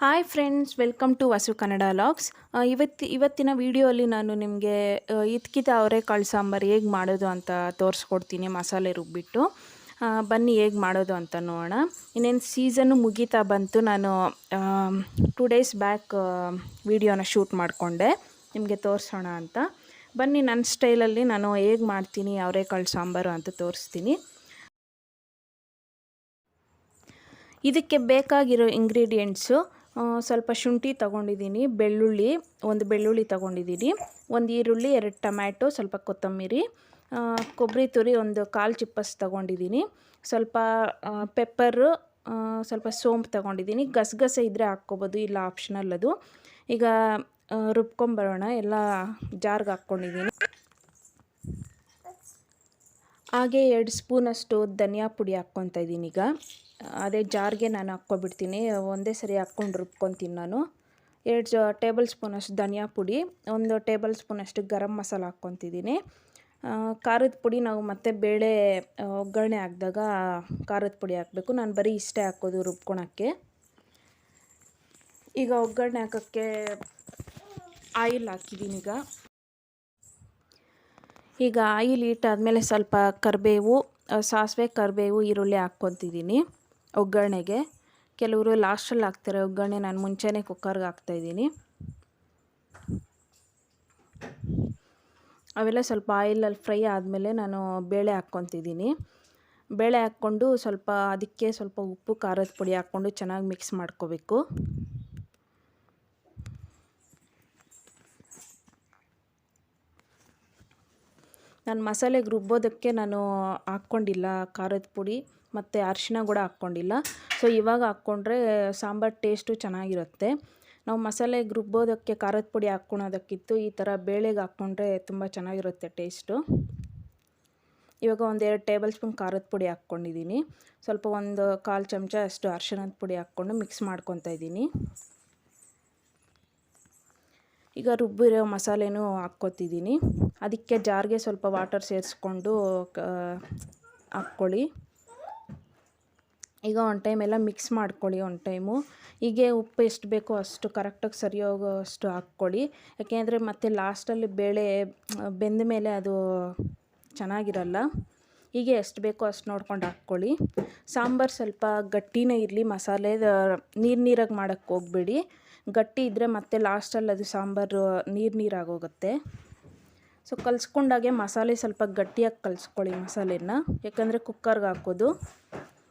Hi friends, welcome to Vasu Kannada logs. ಇವತ್ತಿನ ವಿಡಿಯೋಲಿ ನಾನು ನಿಮಗೆ ಇದ್ಕಿದ ಅವರೆಕಾಳು ಸಾಂಬಾರು ಹೇಗೆ ಮಾಡೋದು ಅಂತ ತೋರಿಸ್ಕೊಡ್ತೀನಿ. ಮಸಾಲೆ ರುಬ್ಬಿಟ್ಟು ಬನ್ನಿ ಹೇಗೆ ಮಾಡೋದು ಅಂತ ನೋಡೋಣ. ಇನ್ನೇನು ಸೀಸನ್ನು ಮುಗೀತಾ ಬಂತು. ನಾನು 2 ಡೇಸ್ ಬ್ಯಾಕ್ ವಿಡಿಯೋನ ಶೂಟ್ ಮಾಡಿಕೊಂಡೆ ನಿಮಗೆ ತೋರಿಸೋಣ ಅಂತ. ಬನ್ನಿ ನನ್ನ ಸ್ಟೈಲಲ್ಲಿ ನಾನು ಹೇಗೆ ಮಾಡ್ತೀನಿ ಅವರೆಕಾಳು ಸಾಂಬಾರು ಅಂತ ತೋರಿಸ್ತೀನಿ. ಇದಕ್ಕೆ ಬೇಕಾಗಿರೋ ಇಂಗ್ರೀಡಿಯೆಂಟ್ಸು ಸ್ವಲ್ಪ ಶುಂಠಿ ತೊಗೊಂಡಿದ್ದೀನಿ, ಒಂದು ಬೆಳ್ಳುಳ್ಳಿ ತೊಗೊಂಡಿದ್ದೀನಿ, ಒಂದು ಈರುಳ್ಳಿ, 2 ಟೊಮ್ಯಾಟೊ, ಸ್ವಲ್ಪ ಕೊತ್ತಂಬರಿ, ಕೊಬ್ಬರಿ ತುರಿ ಒಂದು 1/4 ಚಿಪ್ಪಸ್ ತೊಗೊಂಡಿದ್ದೀನಿ, ಸ್ವಲ್ಪ ಪೆಪ್ಪರು, ಸ್ವಲ್ಪ ಸೋಂಪು ತೊಗೊಂಡಿದ್ದೀನಿ. ಗಸಗಸೆ ಇದ್ದರೆ ಹಾಕ್ಕೊಬೋದು, ಇಲ್ಲ ಆಪ್ಷನಲ್ ಅದು. ಈಗ ರುಬ್ಕೊಂಬರೋಣ. ಎಲ್ಲ ಜಾರ್ಗೆ ಹಾಕ್ಕೊಂಡಿದ್ದೀನಿ. ಹಾಗೆ 2 ಸ್ಪೂನಷ್ಟು ಧನಿಯಾ ಪುಡಿ ಹಾಕ್ಕೊತಾ ಇದ್ದೀನಿ. ಈಗ ಅದೇ ಜಾರ್ಗೆ ನಾನು ಹಾಕ್ಕೊಬಿಡ್ತೀನಿ, ಒಂದೇ ಸರಿ ಹಾಕ್ಕೊಂಡು ರುಬ್ಕೊತೀನಿ ನಾನು. 2 ಟೇಬಲ್ ಸ್ಪೂನಷ್ಟು ಧನಿಯಾ ಪುಡಿ, 1 ಟೇಬಲ್ ಸ್ಪೂನಷ್ಟು ಗರಂ ಮಸಾಲ ಹಾಕ್ಕೊತಿದ್ದೀನಿ. ಖಾರದ ಪುಡಿ ನಾವು ಮತ್ತೆ ಬೇಳೆ ಒಗ್ಗರಣೆ ಹಾಕಿದಾಗ ಖಾರದ ಪುಡಿ ಹಾಕಬೇಕು. ನಾನು ಬರೀ ಇಷ್ಟೇ ಹಾಕೋದು ರುಬ್ಕೊಳಕ್ಕೆ. ಈಗ ಒಗ್ಗರಣೆ ಹಾಕೋಕ್ಕೆ ಆಯಿಲ್ ಹಾಕಿದ್ದೀನಿ. ಈಗ ಆಯಿಲ್ ಆದಮೇಲೆ ಸ್ವಲ್ಪ ಸಾಸಿವೆ, ಕರಿಬೇವು, ಈರುಳ್ಳಿ ಹಾಕ್ಕೊತಿದ್ದೀನಿ ಒಗ್ಗರಣೆಗೆ. ಕೆಲವರು ಲಾಸ್ಟಲ್ಲಿ ಹಾಕ್ತಾರೆ ಒಗ್ಗರಣೆ, ನಾನು ಮುಂಚೆನೇ ಕುಕ್ಕರ್ಗೆ ಹಾಕ್ತಾಯಿದ್ದೀನಿ. ಅವೆಲ್ಲ ಸ್ವಲ್ಪ ಆಯಿಲಲ್ಲಿ ಫ್ರೈ ಆದಮೇಲೆ ನಾನು ಬೇಳೆ ಹಾಕ್ಕೊತಿದ್ದೀನಿ. ಬೇಳೆ ಹಾಕ್ಕೊಂಡು ಅದಕ್ಕೆ ಸ್ವಲ್ಪ ಉಪ್ಪು, ಖಾರದ ಪುಡಿ ಹಾಕ್ಕೊಂಡು ಚೆನ್ನಾಗಿ ಮಿಕ್ಸ್ ಮಾಡ್ಕೋಬೇಕು. ನಾನು ಮಸಾಲೆಗೆ ರುಬ್ಬೋದಕ್ಕೆ ನಾನು ಹಾಕ್ಕೊಂಡಿಲ್ಲ ಖಾರದ ಪುಡಿ ಮತ್ತು ಅರಿಶಿನ ಕೂಡ ಹಾಕ್ಕೊಂಡಿಲ್ಲ. ಸೊ ಇವಾಗ ಹಾಕ್ಕೊಂಡ್ರೆ ಸಾಂಬಾರು ಟೇಸ್ಟು ಚೆನ್ನಾಗಿರುತ್ತೆ. ನಾವು ಮಸಾಲೆಗೆ ರುಬ್ಬೋದಕ್ಕೆ ಖಾರದ ಪುಡಿ ಹಾಕ್ಕೊಳೋದಕ್ಕಿಂತ ಈ ಥರ ಬೇಳೆಗೆ ಹಾಕ್ಕೊಂಡ್ರೆ ತುಂಬ ಚೆನ್ನಾಗಿರುತ್ತೆ ಟೇಸ್ಟು. ಇವಾಗ 1-2 ಟೇಬಲ್ ಸ್ಪೂನ್ ಖಾರದ ಪುಡಿ ಹಾಕ್ಕೊಂಡಿದ್ದೀನಿ. ಸ್ವಲ್ಪ 1/4 ಚಮಚ ಅಷ್ಟು ಅರಿಶಿನದ ಪುಡಿ ಹಾಕ್ಕೊಂಡು ಮಿಕ್ಸ್ ಮಾಡ್ಕೊತಾ ಇದ್ದೀನಿ. ಈಗ ರುಬ್ಬಿರೋ ಮಸಾಲೆನೂ ಹಾಕ್ಕೊತಿದ್ದೀನಿ. ಅದಕ್ಕೆ ಜಾರ್ಗೆ ಸ್ವಲ್ಪ ವಾಟರ್ ಸೇರಿಸ್ಕೊಂಡು ಹಾಕ್ಕೊಳ್ಳಿ. ಈಗ ಒಂದು ಟೈಮ್ ಎಲ್ಲ ಮಿಕ್ಸ್ ಮಾಡ್ಕೊಳ್ಳಿ. ಒಂದು ಟೈಮು ಹೀಗೆ ಉಪ್ಪು ಎಷ್ಟು ಬೇಕೋ ಅಷ್ಟು ಕರೆಕ್ಟಾಗಿ ಸರಿ ಹೋಗೋ ಅಷ್ಟು ಹಾಕ್ಕೊಳ್ಳಿ. ಯಾಕೆಂದರೆ ಮತ್ತೆ ಲಾಸ್ಟಲ್ಲಿ ಬೇಳೆ ಬೆಂದ ಮೇಲೆ ಅದು ಚೆನ್ನಾಗಿರಲ್ಲ. ಹೀಗೆ ಎಷ್ಟು ಬೇಕೋ ಅಷ್ಟು ನೋಡ್ಕೊಂಡು ಹಾಕ್ಕೊಳ್ಳಿ. ಸಾಂಬಾರು ಸ್ವಲ್ಪ ಗಟ್ಟಿನೇ ಇರಲಿ, ಮಸಾಲೆ ನೀರಾಗಿ ಮಾಡೋಕ್ಕೆ ಹೋಗಬೇಡಿ. ಗಟ್ಟಿ ಇದ್ದರೆ ಮತ್ತೆ ಲಾಸ್ಟಲ್ಲಿ ಅದು ಸಾಂಬಾರು ನೀರಾಗೋಗುತ್ತೆ. ಸೊ ಕಲಿಸ್ಕೊಂಡಾಗೆ ಮಸಾಲೆ ಸ್ವಲ್ಪ ಗಟ್ಟಿಯಾಗಿ ಕಲಿಸ್ಕೊಳ್ಳಿ ಮಸಾಲೆನ, ಯಾಕಂದರೆ ಕುಕ್ಕರ್ಗೆ ಹಾಕೋದು.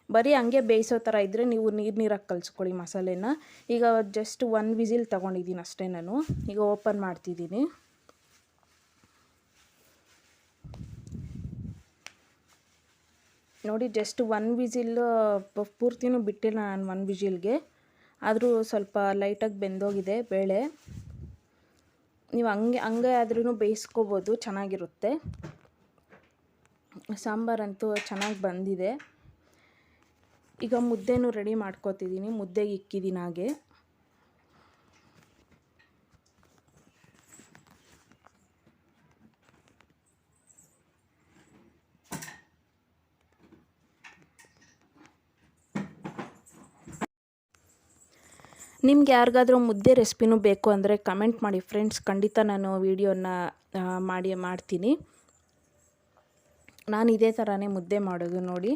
ಬರೀ ಹಂಗೆ ಬೇಯಿಸೋ ಥರ ಇದ್ದರೆ ನೀವು ನೀರಾಗಿ ಕಲಿಸ್ಕೊಳ್ಳಿ ಮಸಾಲೆನ. ಈಗ ಜಸ್ಟ್ 1 ವಿಸಿಲ್ ತೊಗೊಂಡಿದ್ದೀನಿ ಅಷ್ಟೇ ನಾನು. ಈಗ ಓಪನ್ ಮಾಡ್ತಿದ್ದೀನಿ. ನೋಡಿ, ಜಸ್ಟ್ 1 ವಿಸಿಲ್, ಪೂರ್ತಿನೂ ಬಿಟ್ಟಿಲ್ಲ ನಾನು 1 ವಿಸಿಲ್ಗೆ. ಆದರೂ ಸ್ವಲ್ಪ ಲೈಟಾಗಿ ಬೆಂದೋಗಿದೆ ಬೇಳೆ. ನೀವು ಹಂಗೆ ಆದ್ರೂ ಬೇಯಿಸ್ಕೋಬೋದು, ಚೆನ್ನಾಗಿರುತ್ತೆ. ಸಾಂಬಾರಂತೂ ಚೆನ್ನಾಗಿ ಬಂದಿದೆ. ಈಗ ಮುದ್ದೆನೂ ರೆಡಿ ಮಾಡ್ಕೊತಿದ್ದೀನಿ. ಮುದ್ದೆಗೆ ಇಕ್ಕಿದ್ದೀನಿ ಹಾಗೆ. ನಿಮ್ಗೆ ಯಾರಿಗಾದ್ರೂ ಮುದ್ದೆ ರೆಸಿಪಿನೂ ಬೇಕು ಅಂದರೆ ಕಮೆಂಟ್ ಮಾಡಿ ಫ್ರೆಂಡ್ಸ್, ಖಂಡಿತ ನಾನು ವೀಡಿಯೋನ ಮಾಡ್ತೀನಿ. ನಾನು ಇದೇ ಥರನೇ ಮುದ್ದೆ ಮಾಡೋದು ನೋಡಿ.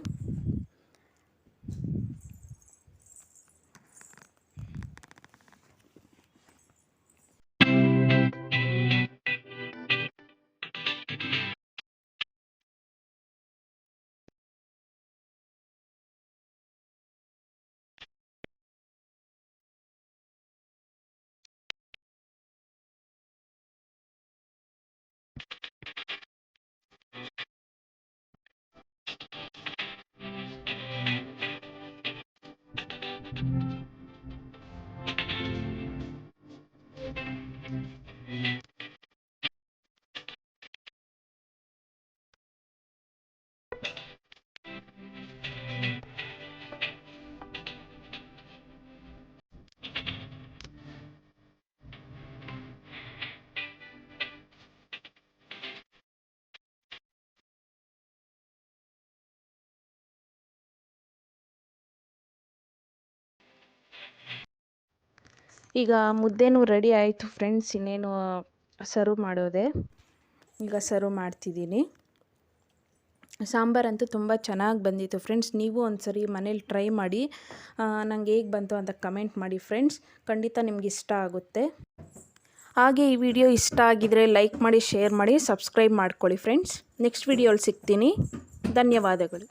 ಈಗ ಮುದ್ದೆನೂ ರೆಡಿ ಆಯಿತು ಫ್ರೆಂಡ್ಸ್, ಇನ್ನೇನು ಸರ್ವ್ ಮಾಡೋದೆ. ಈಗ ಸರ್ವ್ ಮಾಡ್ತಿದ್ದೀನಿ. ಸಾಂಬಾರಂತೂ ತುಂಬ ಚೆನ್ನಾಗಿ ಬಂದಿತ್ತು ಫ್ರೆಂಡ್ಸ್. ನೀವು ಒಂದ್ಸರಿ ಮನೇಲಿ ಟ್ರೈ ಮಾಡಿ ನನಗೆ ಹೇಗೆ ಬಂತು ಅಂತ ಕಮೆಂಟ್ ಮಾಡಿ ಫ್ರೆಂಡ್ಸ್. ಖಂಡಿತ ನಿಮ್ಗೆ ಇಷ್ಟ ಆಗುತ್ತೆ. ಹಾಗೆ ಈ ವಿಡಿಯೋ ಇಷ್ಟ ಆಗಿದರೆ ಲೈಕ್ ಮಾಡಿ, ಶೇರ್ ಮಾಡಿ, ಸಬ್ಸ್ಕ್ರೈಬ್ ಮಾಡ್ಕೊಳ್ಳಿ ಫ್ರೆಂಡ್ಸ್. ನೆಕ್ಸ್ಟ್ ವಿಡಿಯೋಲಿ ಸಿಗ್ತೀನಿ. ಧನ್ಯವಾದಗಳು.